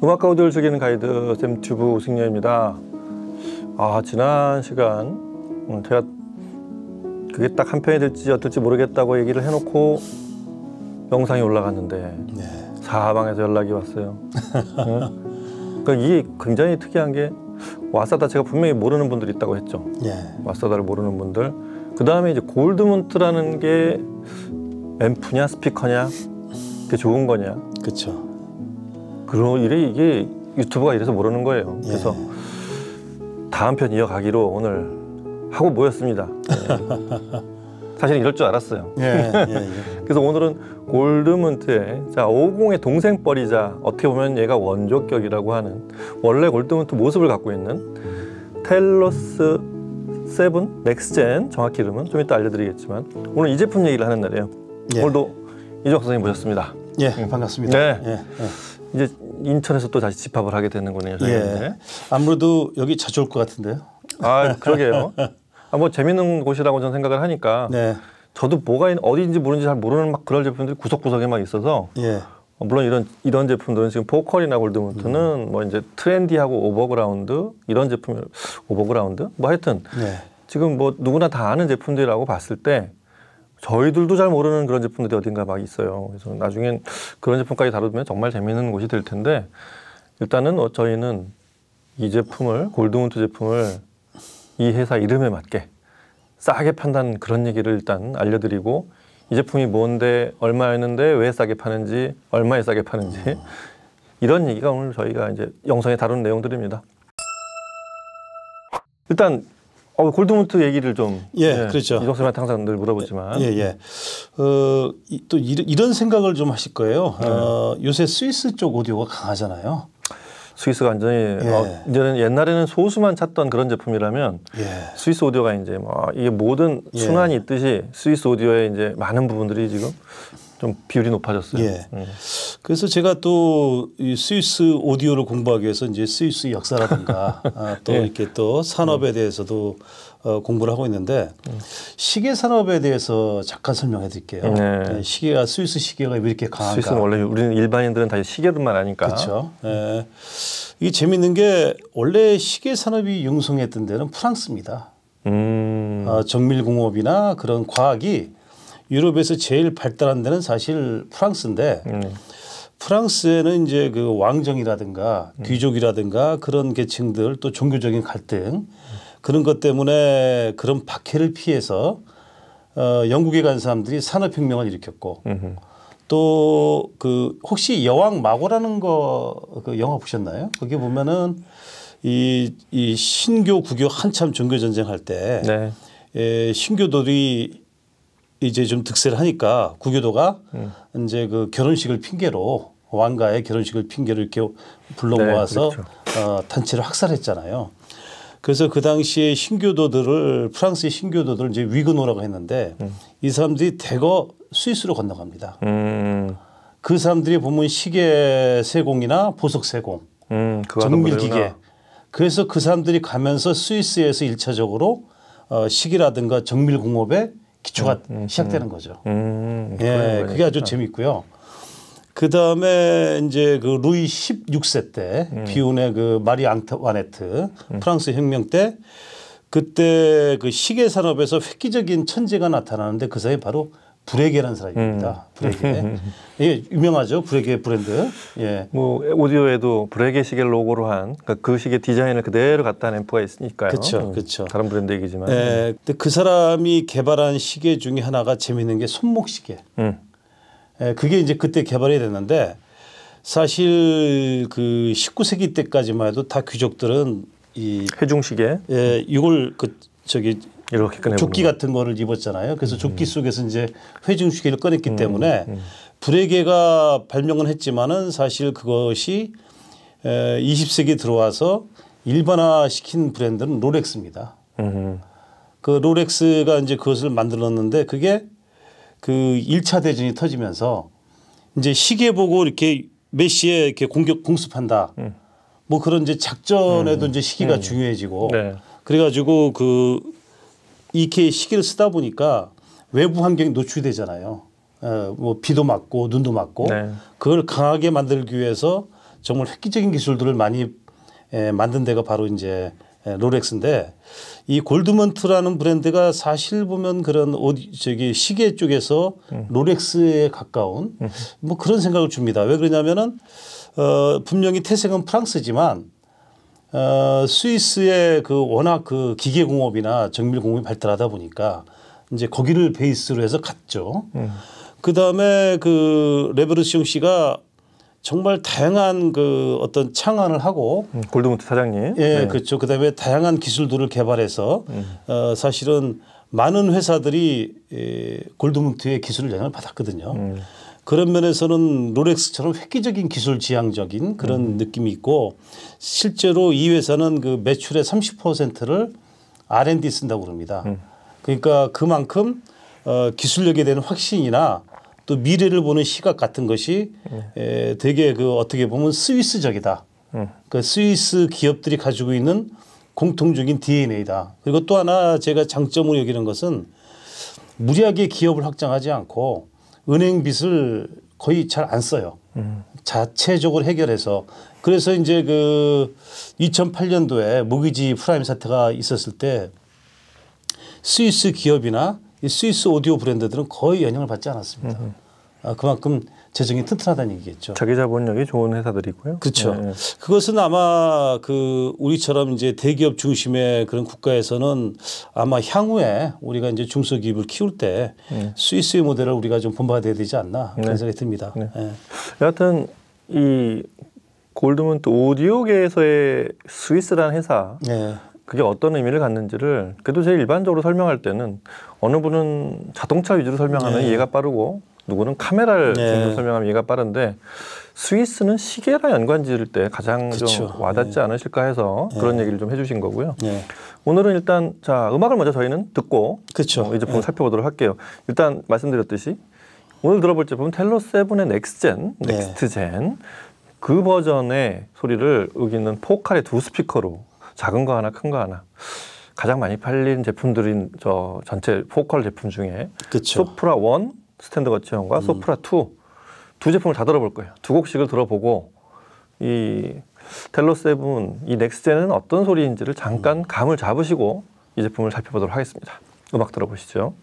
음악과 오디오를 즐기는 가이드 쌤튜브 오승려입니다. 지난 시간 제가 그게 딱 한 편이 될지 어떨지 모르겠다고 얘기를 해놓고 영상이 올라갔는데 사방에서 연락이 왔어요. 그러니까 이게 굉장히 특이한 게 와사다 제가 분명히 모르는 분들이 있다고 했죠. 와사다를 모르는 분들. 그 다음에 이제 골드문트라는 게 앰프냐 스피커냐 그게 좋은 거냐. 그렇죠. 그런 이게 유튜브가 이래서 모르는 거예요. 그래서 다음 편 이어가기로 오늘 하고 모였습니다. 사실 이럴 줄 알았어요. 그래서 오늘은 골드문트의 50의 동생뻘이자 어떻게 보면 얘가 원조격이라고 하는 원래 골드문트 모습을 갖고 있는 텔러스 7 넥스젠, 정확히 이름은 좀 이따 알려드리겠지만 오늘 이 제품 얘기를 하는 날이에요. 오늘도 이종학 선생님 모셨습니다. 반갑습니다. 이제 인천에서 또 다시 집합을 하게 되는군요. 아무래도 여기 자주 올 것 같은데요. 그러게요. 뭐 재밌는 곳이라고 저는 생각을 하니까 저도 뭐가 어디인지 모르는지 잘 모르는 막 그런 제품들이 구석구석에 막 있어서 물론 이런 제품들은 지금 보컬이나 골드문트는 뭐 이제 트렌디하고 오버그라운드 이런 제품 오버그라운드 뭐 하여튼 지금 뭐 누구나 다 아는 제품들이라고 봤을 때 저희들도 잘 모르는 그런 제품들이 어딘가 막 있어요. 그래서 나중엔 그런 제품까지 다루면 정말 재미있는 곳이 될 텐데 일단은 저희는 이 제품을 골드문트 제품을 이 회사 이름에 맞게 싸게 판다는 그런 얘기를 일단 알려드리고 이 제품이 뭔데 얼마였는데 왜 싸게 파는지 얼마에 싸게 파는지 이런 얘기가 오늘 저희가 이제 영상에 다룬 내용들입니다. 일단 골드문트 얘기를 좀 그렇죠. 이종 선생님한테 항상 늘 물어보지만 또 이런 생각을 좀 하실 거예요. 요새 스위스 쪽 오디오가 강하잖아요. 스위스가 완전히 이제는 옛날에는 소수만 찾던 그런 제품이라면 스위스 오디오가 이제 이게 모든 순환이 있듯이 스위스 오디오에 이제 많은 부분들이 지금 좀 비율이 높아졌어요. 그래서 제가 또 이 스위스 오디오를 공부하기 위해서 이제 스위스 역사라든가 또 이렇게 또 산업에 대해서도 공부를 하고 있는데 시계 산업에 대해서 잠깐 설명해 드릴게요. 시계가 스위스 시계가 왜 이렇게 강한가? 스위스는 원래 우리는 일반인들은 다 시계로만 아니까. 그렇죠. 이게 재밌는 게 원래 시계 산업이 융성했던 데는 프랑스입니다. 정밀공업이나 그런 과학이 유럽에서 제일 발달한 데는 사실 프랑스인데 프랑스에는 이제 그 왕정이라든가 귀족이라든가 그런 계층들 또 종교적인 갈등 그런 것 때문에 그런 박해를 피해서 영국에 간 사람들이 산업혁명을 일으켰고 또 그 혹시 여왕 마고라는 그 영화 보셨나요? 거기 보면은 이 신교 구교 한참 종교 전쟁할 때 신교도들이 이제 좀 득세를 하니까 구교도가 이제 그 결혼식을 핑계로 왕가의 결혼식을 핑계로 이렇게 불러 모아서 단체를 학살했잖아요. 그래서 그 당시에 신교도들을 프랑스의 신교도들을 이제 위그노라고 했는데 이 사람들이 대거 스위스로 건너갑니다. 그 사람들이 보면 시계 세공이나 보석 세공, 정밀기계. 그래서 그 사람들이 가면서 스위스에서 1차적으로 시계라든가 정밀공업에 기초가 시작되는 거죠. 그게 아주 재밌고요. 그 다음에 이제 그 루이 16세 때 비운의 그 마리 앙투아네트 프랑스 혁명 때 그때 그 시계 산업에서 획기적인 천재가 나타나는데 그 사람이 바로 브레게라는 사람입니다. 브레게. 유명하죠. 브레게 브랜드. 뭐 오디오에도 브레게 시계 로고로 한 그 시계 디자인을 그대로 갖다 한 앰프가 있으니까요. 그렇죠. 다른 브랜드 얘기지만. 근데 그 사람이 개발한 시계 중에 하나가 재미있는 게 손목 시계. 그게 이제 그때 개발이 됐는데 사실 그 19세기 때까지만 해도 다 귀족들은 이 회중 시계. 이걸 저기 이렇게 조끼 같은 거를 입었잖아요. 그래서 조끼 속에서 이제 회중 시계를 꺼냈기 때문에 브레게가 발명은 했지만은 사실 그것이 20세기 들어와서 일반화시킨 브랜드는 롤렉스입니다. 그 롤렉스가 이제 그것을 만들었는데 그게 그 1차 대전이 터지면서 이제 시계 보고 이렇게 메시에 이렇게 공습한다. 뭐 그런 이제 작전에도 이제 시기가 중요해지고 그래가지고 그 이렇게 시기를 쓰다 보니까 외부 환경이 노출되잖아요. 뭐 비도 맞고 눈도 맞고 그걸 강하게 만들기 위해서 정말 획기적인 기술들을 많이 만든 데가 바로 이제 롤렉스인데 이 골드먼트라는 브랜드가 사실 보면 그런 저기 시계 쪽에서 롤렉스에 가까운 뭐 그런 생각을 줍니다. 왜 그러냐면은 분명히 태생은 프랑스지만 스위스의 그 워낙 그 기계 공업이나 정밀 공업이 발달하다 보니까 이제 거기를 베이스로 해서 갔죠. 그 다음에 그 레버르시옹 씨가 정말 다양한 그 어떤 창안을 하고 골드먼트 사장님. 그렇죠. 그다음에 다양한 기술들을 개발해서 사실은 많은 회사들이 골드먼트의 기술을 영향을 받았거든요. 그런 면에서는 롤렉스처럼 획기적인 기술 지향적인 그런 느낌이 있고 실제로 이 회사는 그 매출의 30%를 R&D 쓴다고 그럽니다. 그러니까 그만큼 기술력에 대한 확신이나 또 미래를 보는 시각 같은 것이 되게 그 어떻게 보면 스위스적이다. 그 스위스 기업들이 가지고 있는 공통적인 DNA다. 그리고 또 하나 제가 장점으로 여기는 것은 무리하게 기업을 확장하지 않고 은행 빚을 거의 잘 안 써요. 자체적으로 해결해서. 그래서 이제 그 2008년도에 모기지 프라임 사태가 있었을 때 스위스 기업이나 이 스위스 오디오 브랜드들은 거의 영향을 받지 않았습니다. 그만큼 재정이 튼튼하다는 얘기겠죠. 자기 자본력이 좋은 회사들이고요. 그렇죠. 그것은 아마 그 우리처럼 이제 대기업 중심의 그런 국가에서는 아마 향후에 우리가 이제 중소기업을 키울 때 스위스의 모델을 우리가 좀 본받아야 되지 않나 그런 생각이 듭니다. 여하튼 이 골드먼트 오디오계에서의 스위스라는 회사 그게 어떤 의미를 갖는지를 그래도 제일 일반적으로 설명할 때는 어느 분은 자동차 위주로 설명하면 이해가 빠르고 누구는 카메라를 중심으로 설명하면 이해가 빠른데 스위스는 시계랑 연관 지을 때 가장 좀 와닿지 않으실까 해서 그런 얘기를 좀 해주신 거고요. 오늘은 일단 자 음악을 먼저 저희는 듣고 이 제품을 살펴보도록 할게요. 일단 말씀드렸듯이 오늘 들어볼 제품은 텔러 7의 넥스트젠 그 버전의 소리를 우기는 포칼의 두 스피커로 작은 거 하나 큰 거 하나 가장 많이 팔린 제품들인 저 전체 포컬 제품 중에 소프라 1 스탠드 거치형과 소프라 2 두 제품을 다 들어볼 거예요. 두 곡씩을 들어보고 이 텔러 7 이 넥스트젠은 어떤 소리인지를 잠깐 감을 잡으시고 이 제품을 살펴보도록 하겠습니다. 음악 들어보시죠.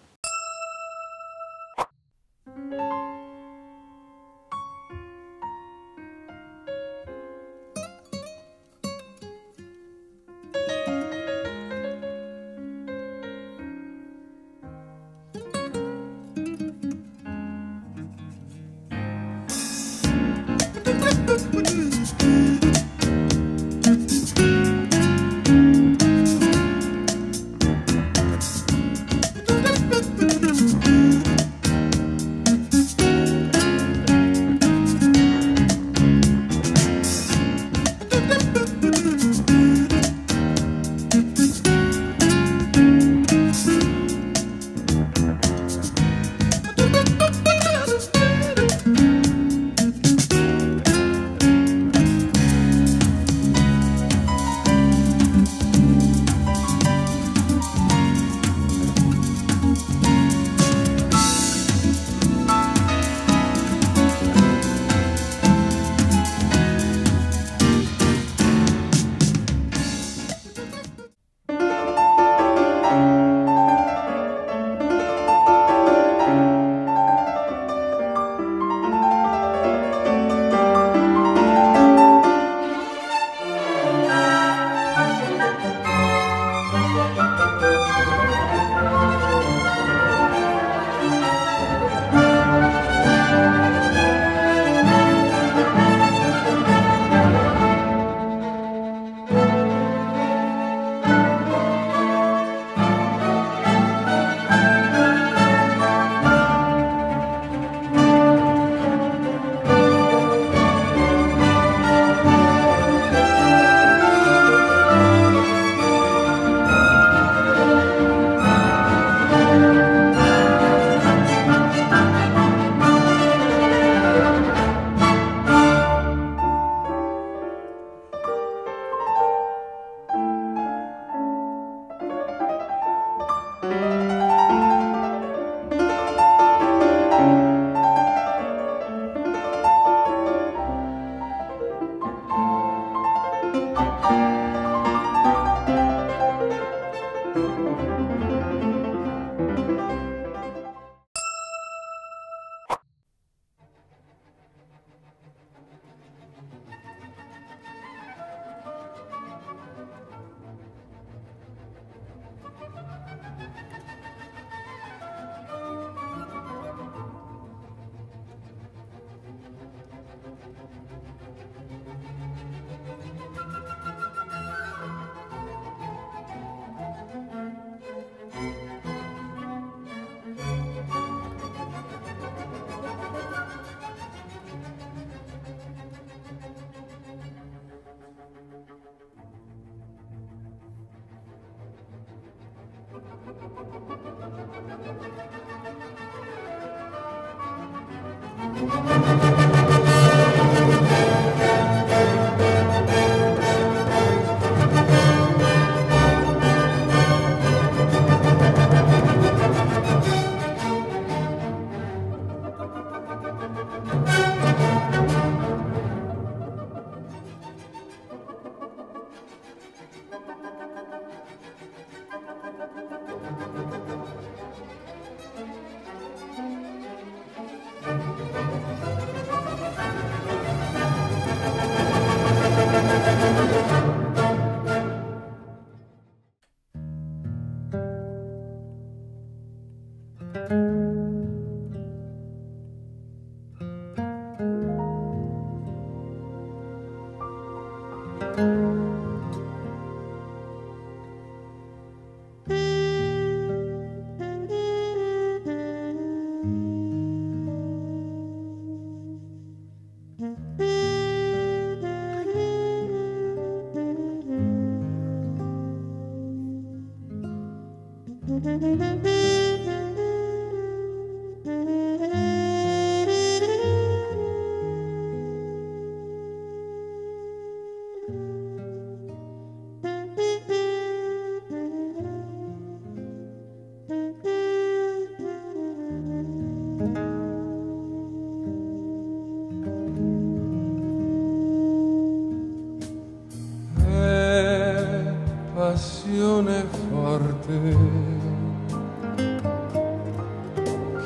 Passione forte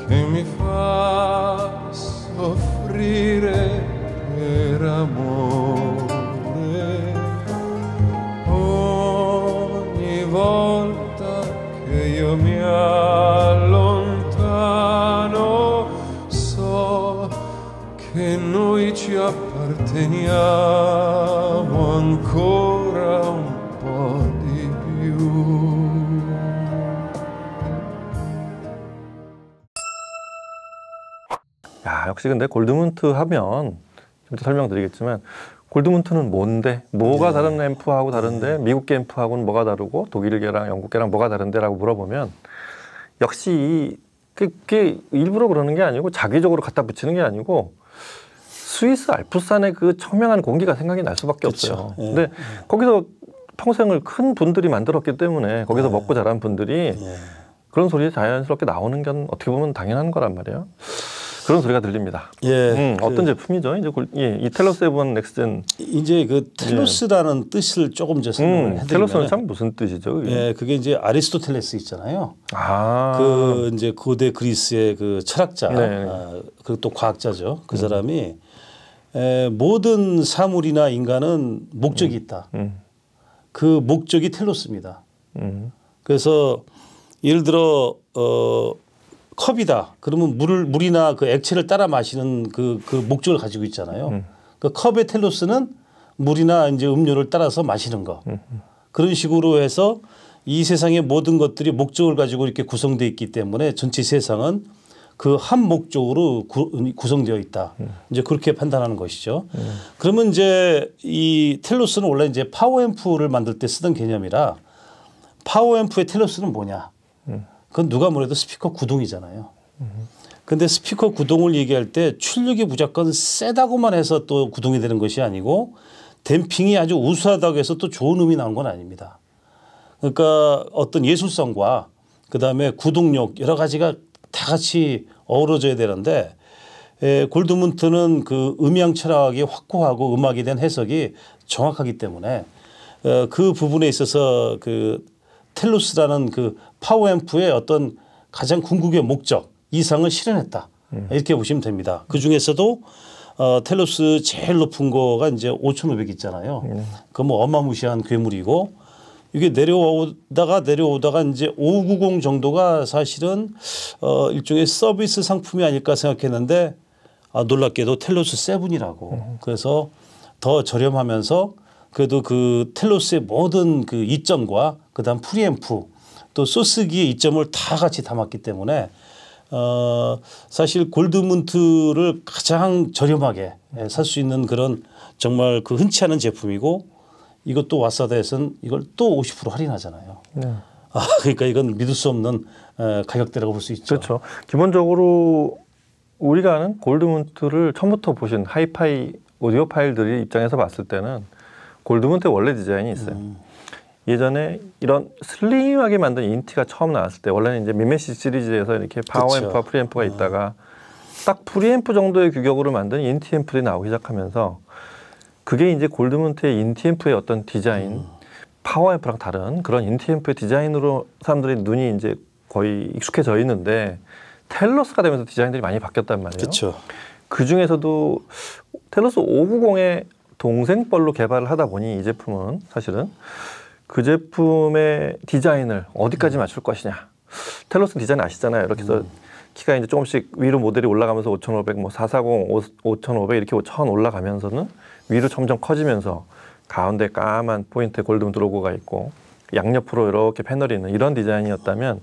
che mi fa soffrire per amore ogni volta che io mi allontano so che noi ci apparteniamo ancora un po' di più. 야, 역시 근데 골드문트 하면 좀 더 설명드리겠지만 골드문트는 뭔데? 뭐가 다른 앰프하고 다른데 미국계 앰프하고는 뭐가 다르고 독일계랑 영국계랑 뭐가 다른데라고 물어보면 역시 그게 일부러 그러는 게 아니고 자기적으로 갖다 붙이는 게 아니고 스위스 알프스산의 그 청명한 공기가 생각이 날 수밖에 없어요. 근데 거기서 평생을 큰 분들이 만들었기 때문에 거기서 먹고 자란 분들이 그런 소리 자연스럽게 나오는 건 어떻게 보면 당연한 거란 말이에요. 그런 소리가 들립니다. 어떤 제품이죠? 이제 이 텔러 7 넥스젠. 이제 그 텔로스라는 뜻을 조금 저 설명을 해드리면 텔로스는 참 무슨 뜻이죠? 그게? 예, 그게 이제 아리스토텔레스 있잖아요. 아, 그 이제 고대 그리스의 그 철학자, 그리고 또 과학자죠. 그 사람이 모든 사물이나 인간은 목적이 있다. 그 목적이 텔로스입니다. 그래서 예를 들어 컵이다. 그러면 물이나 그 액체를 따라 마시는 그 목적을 가지고 있잖아요. 그 컵의 텔로스는 물이나 이제 음료를 따라서 마시는 거. 그런 식으로 해서 이 세상의 모든 것들이 목적을 가지고 이렇게 구성되어 있기 때문에 전체 세상은 그 한 목적으로 구성되어 있다. 이제 그렇게 판단하는 것이죠. 그러면 이제 이 텔로스는 원래 이제 파워앰프를 만들 때 쓰던 개념이라 파워앰프의 텔로스는 뭐냐? 그건 누가 뭐래도 스피커 구동이잖아요. 근데 스피커 구동을 얘기할 때 출력이 무조건 세다고만 해서 또 구동이 되는 것이 아니고 댐핑이 아주 우수하다고 해서 또 좋은 음이 나온 건 아닙니다. 그러니까 어떤 예술성과 그다음에 구동력 여러 가지가 다 같이 어우러져야 되는데 골드문트는 그 음향 철학이 확고하고 음악에 대한 해석이 정확하기 때문에 그 부분에 있어서 그 텔로스라는 그 파워앰프의 어떤 가장 궁극의 목적 이상을 실현했다. 이렇게 보시면 됩니다. 그 중에서도 텔로스 제일 높은 거가 이제 5,500 있잖아요. 그 뭐 어마무시한 괴물이고 이게 내려오다가 이제 590 정도가 사실은 일종의 서비스 상품이 아닐까 생각했는데 놀랍게도 텔로스 7이라고 그래서 더 저렴하면서 그래도 그 텔로스의 모든 그 이점과 그다음 프리앰프 또 소스기의 이점을 다 같이 담았기 때문에 사실 골드문트를 가장 저렴하게 살 수 있는 그런 정말 그 흔치 않은 제품이고 이것도 와사다에서는 이걸 또 50% 할인하잖아요. 그러니까 이건 믿을 수 없는 가격대라고 볼 수 있죠. 그렇죠. 기본적으로 우리가 아는 골드문트를 처음부터 보신 하이파이 오디오 파일들이 입장에서 봤을 때는 골드문트의 원래 디자인이 있어요. 예전에 이런 슬림하게 만든 인티가 처음 나왔을 때 원래는 이제 미메시 시리즈에서 이렇게 파워앰프와 프리앰프가 있다가 딱 프리앰프 정도의 규격으로 만든 인티 앰프들이 나오기 시작하면서 그게 이제 골드문트의 인티 앰프의 어떤 디자인, 파워앰프랑 다른 그런 인티 앰프의 디자인으로 사람들이 눈이 이제 거의 익숙해져 있는데 텔러스가 되면서 디자인들이 많이 바뀌었단 말이에요. 그렇죠. 그 중에서도 텔러스 590의 동생뻘로 개발을 하다 보니 이 제품은 사실은 그 제품의 디자인을 어디까지 맞출 것이냐. 텔러스 디자인 아시잖아요. 이렇게 해서 키가 이제 조금씩 위로 모델이 올라가면서 5500, 뭐 440, 5500 이렇게 1000 올라가면서는 위로 점점 커지면서 가운데 까만 포인트 골드문트 로고가 있고 양옆으로 이렇게 패널이 있는 이런 디자인이었다면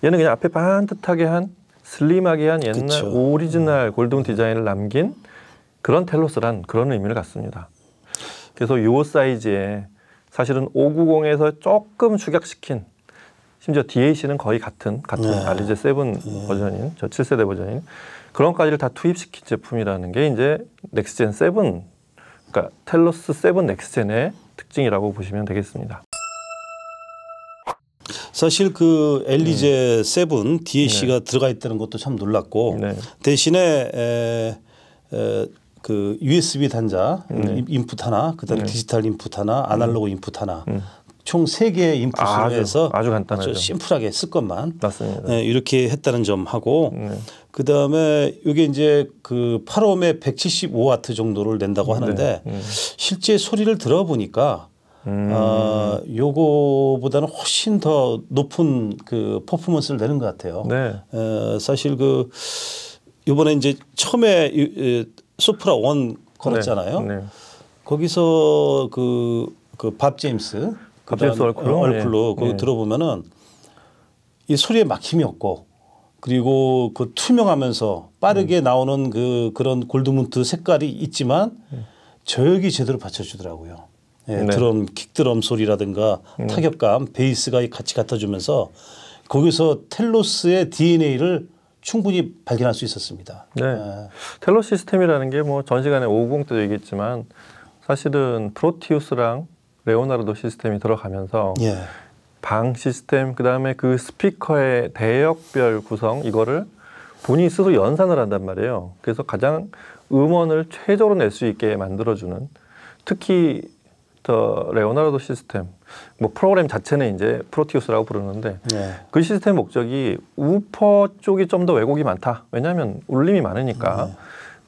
얘는 그냥 앞에 반듯하게 한 슬림하게 한 옛날 그쵸. 오리지널 골드문트 디자인을 남긴 그런 텔러스란 그런 의미를 갖습니다. 그래서 요 사이즈에 사실은 590에서 조금 축약시킨 심지어 DAC는 거의 같은 알리제 7 버전인 저 7세대 버전인 그런 까지를 다 투입시킨 제품이라는 게 이제 넥스트젠 7 그러니까 텔러스 7 넥스트젠의 특징이라고 보시면 되겠습니다. 사실 그 엘리제 7 DAC가 들어가 있다는 것도 참 놀랐고 대신에 그 USB 단자 인풋 하나, 그다음에 디지털 인풋 하나, 아날로그 인풋 하나, 총 3개의 인풋으로 해서 아주 간단하죠. 심플하게 쓸 것만 맞습니다. 이렇게 했다는 점하고 그다음에 이게 이제 그 8옴에 175와트 정도를 낸다고 하는데 실제 소리를 들어보니까 요거보다는 훨씬 더 높은 그 퍼포먼스를 내는 것 같아요. 사실 그 이번에 이제 처음에 소프라 1 걸었잖아요. 거기서 밥 제임스 얼클로 그거 들어보면은 이 소리에 막힘이 없고 그리고 그 투명하면서 빠르게 나오는 그런 골드문트 색깔이 있지만 저역이 제대로 받쳐주더라고요. 드럼, 킥드럼 소리라든가 타격감, 베이스가 같이 갖다주면서 거기서 텔로스의 DNA를 충분히 발견할 수 있었습니다. 텔로 시스템이라는 게 뭐 전 시간에 590 때도 얘기했지만 사실은 프로티우스랑 레오나르도 시스템이 들어가면서 방 시스템 그다음에 그 스피커의 대역별 구성 이거를 본인이 스스로 연산을 한단 말이에요. 그래서 가장 음원을 최저로 낼 수 있게 만들어주는 특히 더 레오나르도 시스템 뭐 프로그램 자체는 이제 프로티우스라고 부르는데 그 시스템 목적이 우퍼 쪽이 좀 더 왜곡이 많다. 왜냐하면 울림이 많으니까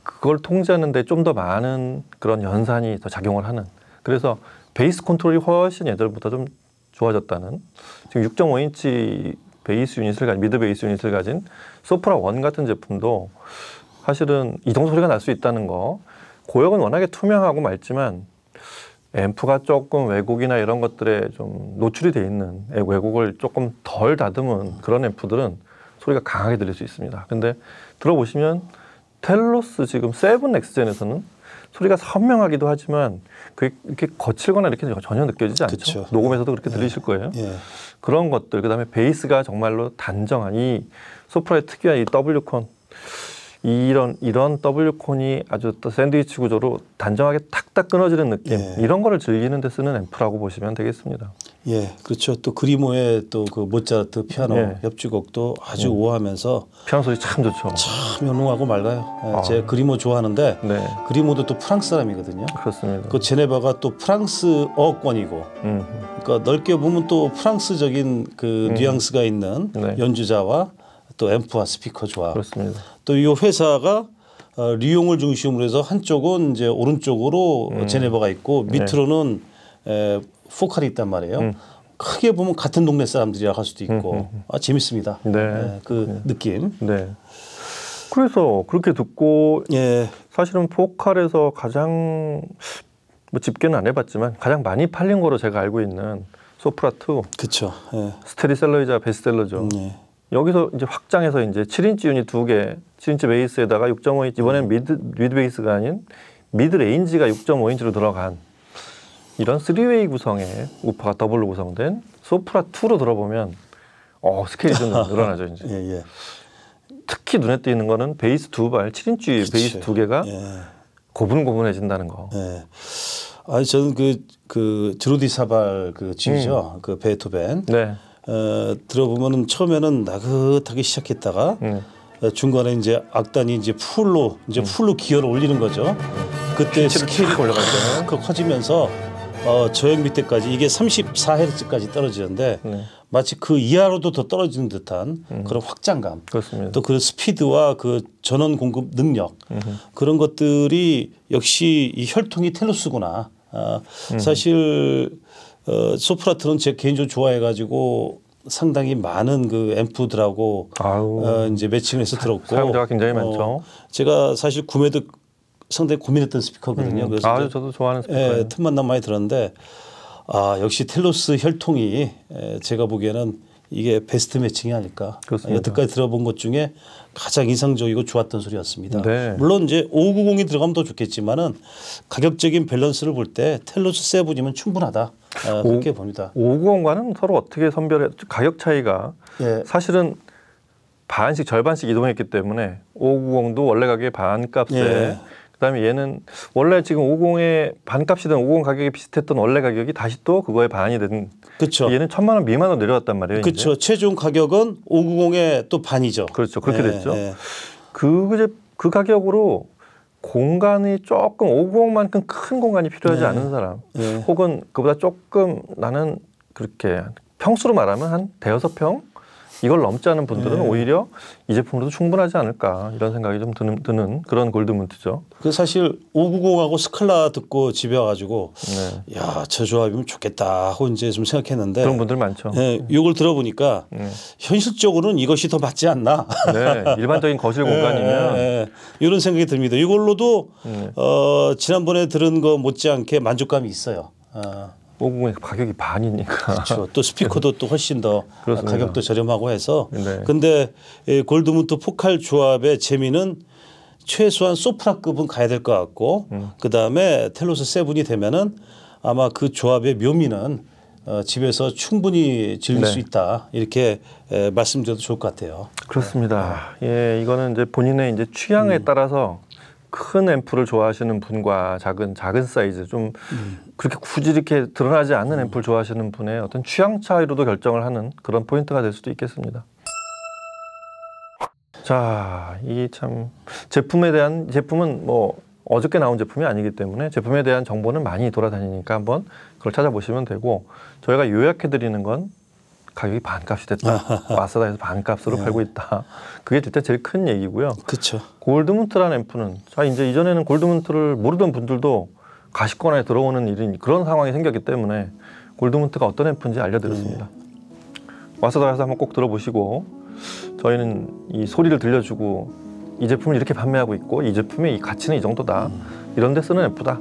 그걸 통제하는 데 좀 더 많은 그런 연산이 더 작용을 하는 그래서 베이스 컨트롤이 훨씬 예전보다 좀 좋아졌다는 지금 6.5인치 베이스 유닛을 가진 미드 베이스 유닛을 가진 소프라 1 같은 제품도 사실은 이 정도 소리가 날 수 있다는 거 고역은 워낙에 투명하고 맑지만 앰프가 조금 왜곡이나 이런 것들에 좀 노출이 돼 있는 왜곡을 조금 덜 다듬은 그런 앰프들은 소리가 강하게 들릴 수 있습니다. 근데 들어보시면 텔로스 지금 7 넥스젠에서는 소리가 선명하기도 하지만 그게 이렇게 거칠거나 이렇게 전혀 느껴지지 않죠. 그쵸. 녹음에서도 그렇게 들리실 거예요. 그런 것들 그다음에 베이스가 정말로 단정한 이 소프라의 특유한 이 W콘 이런 W콘이 아주 또 샌드위치 구조로 단정하게 탁탁 끊어지는 느낌 이런 거를 즐기는 데 쓰는 앰프라고 보시면 되겠습니다. 그렇죠. 또 그리모의 또 그 모차르트 피아노 협주곡도 아주 우아하면서 피아노 소리 참 좋죠. 참 영롱하고 맑아요. 제가 그리모 좋아하는데 그리모도 또 프랑스 사람이거든요. 그렇습니다. 그 제네바가 또 프랑스어권이고 그러니까 넓게 보면 또 프랑스적인 그 뉘앙스가 있는 연주자와 또 앰프와 스피커 조합. 그렇습니다. 또 이 회사가 리옹을 중심으로 해서 한쪽은 이제 오른쪽으로 제네바가 있고 밑으로는 포칼이 있단 말이에요. 크게 보면 같은 동네 사람들이라 할 수도 있고 재밌습니다. 그 느낌. 그래서 그렇게 듣고 사실은 포칼에서 가장 뭐 집계는 안 해봤지만 가장 많이 팔린 거로 제가 알고 있는 소프라 2. 그렇죠. 스테디셀러이자 베스트셀러죠. 여기서 이제 확장해서 이제 7인치 유닛 2개, 7인치 베이스에다가 6.5인치 이번엔 미드 베이스가 아닌 미드 레인지가 6.5인치로 들어간 이런 3웨이 구성의 우퍼가 더블로 구성된 소프라 2로 들어보면 스케일이 좀 늘어나죠. 이제. 예. 특히 눈에 띄는 거는 베이스 2발 7인치 베이스 2개가 고분고분해진다는 거. 예. 아니 저는 그 드루디 사발 그 지휘죠. 그 베토벤. 네. 들어보면은 처음에는 나긋하게 시작했다가 중간에 이제 악단이 이제 풀로 기어를 올리는 거죠. 그때 스케일이 올라가잖아요. 커지면서 저역 밑에까지 이게 34Hz까지 떨어지는데 마치 그 이하로도 더 떨어지는 듯한 그런 확장감. 그렇습니다. 또 그 스피드와 그 전원 공급 능력 그런 것들이 역시 이 혈통이 텔로스구나. 사실 소프라트는 제 개인적으로 좋아해가지고 상당히 많은 그 앰프들하고 이제 매칭을 해서 들었고 사용자가 굉장히 많죠. 제가 사실 구매도 상당히 고민했던 스피커거든요. 그래서 저도 좋아하는 스피커예요. 틈만 난 많이 들었는데 역시 텔로스 혈통이 제가 보기에는 이게 베스트 매칭이 아닐까. 그렇습니다. 여태까지 들어본 것 중에 가장 인상적이고 좋았던 소리였습니다. 네. 물론 이제 590이 들어가면 더 좋겠지만은 가격적인 밸런스를 볼 때 텔로스 세븐이면 충분하다. 그렇게 봅니다. 590과는 서로 어떻게 선별해? 가격 차이가 사실은 반씩 절반씩 이동했기 때문에 590도 원래 가격의 반값에 그다음에 얘는 원래 지금 50의 반값이던 50 가격이 비슷했던 원래 가격이 다시 또 그거의 반이 된. 그렇죠. 얘는 1,000만 원 미만으로 내려왔단 말이에요. 그렇죠. 최종 가격은 590의 또 반이죠. 그렇죠. 그렇게 됐죠. 그 가격으로 공간이 조금 590만큼 큰 공간이 필요하지 않은 사람, 혹은 그보다 조금 나는 그렇게 평수로 말하면 한 대여섯 평 이걸 넘지 않은 분들은 오히려 이 제품으로도 충분하지 않을까 이런 생각이 좀 드는 그런 골드문트죠. 그 사실 590하고 스칼라 듣고 집에 와가지고 야, 저 조합이면 좋겠다 하고 이제 좀 생각했는데 그런 분들 많죠. 이걸 들어보니까 현실적으로는 이것이 더 맞지 않나. 네, 일반적인 거실 공간이면 이런 생각이 듭니다. 이걸로도 지난번에 들은 거 못지않게 만족감이 있어요. 590의 가격이 반이니까. 그렇죠. 또 스피커도 또 훨씬 더 그렇습니다. 가격도 저렴하고 해서. 근데 골드문트 포칼 조합의 재미는 최소한 소프라급은 가야 될 것 같고 그다음에 텔로스 세븐이 되면은 아마 그 조합의 묘미는 집에서 충분히 즐길 수 있다. 이렇게 말씀드려도 좋을 것 같아요. 그렇습니다. 예, 이거는 이제 본인의 이제 취향에 따라서 큰 앰프를 좋아하시는 분과 작은 사이즈 좀 그렇게 굳이 이렇게 드러나지 않는 앰프를 좋아하시는 분의 어떤 취향 차이로도 결정을 하는 그런 포인트가 될 수도 있겠습니다. 자, 이게 참 제품은 뭐 어저께 나온 제품이 아니기 때문에 제품에 대한 정보는 많이 돌아다니니까 한번 그걸 찾아보시면 되고, 저희가 요약해 드리는 건 가격이 반값이 됐다. 마스다에서 반값으로 팔고 있다. 그게 진짜 제일 큰 얘기고요. 그렇죠. 골드문트라는 앰프는 이제 이전에는 골드문트를 모르던 분들도 가시권에 들어오는 그런 상황이 생겼기 때문에 골드문트가 어떤 앰프인지 알려드렸습니다. 마스다에서 한번 꼭 들어보시고, 저희는 이 소리를 들려주고 이 제품을 이렇게 판매하고 있고 이 제품의 이 가치는 이 정도다. 이런 데 쓰는 앰프다.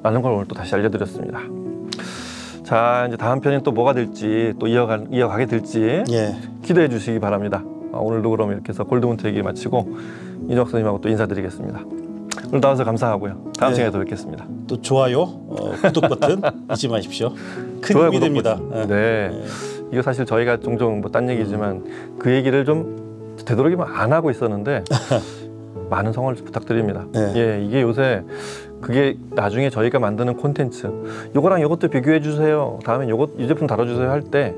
라는 걸 오늘 또 다시 알려드렸습니다. 자, 이제 다음 편이 또 뭐가 될지, 또 이어가게 될지 기대해 주시기 바랍니다. 오늘도 그럼 이렇게 해서 골드문트 얘기 마치고 이정학 선생님하고 또 인사드리겠습니다. 오늘 나와서 감사하고요. 다음 시간에 또 뵙겠습니다. 또 좋아요, 구독 버튼 잊지 마십시오. 큰 힘이 됩니다. 이거 사실 저희가 종종 뭐 딴 얘기지만 그 얘기를 좀 되도록이면 안 하고 있었는데 많은 성원을 부탁드립니다. 이게 요새 그게 나중에 저희가 만드는 콘텐츠, 요거랑 요것도 비교해 주세요, 다음에 이 제품 다뤄주세요 할 때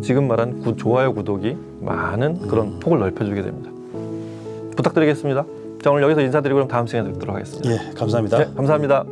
지금 말한 좋아요, 구독이 많은 그런 폭을 넓혀주게 됩니다. 부탁드리겠습니다. 자, 오늘 여기서 인사드리고 그럼 다음 시간에 뵙도록 하겠습니다. 감사합니다. 감사합니다.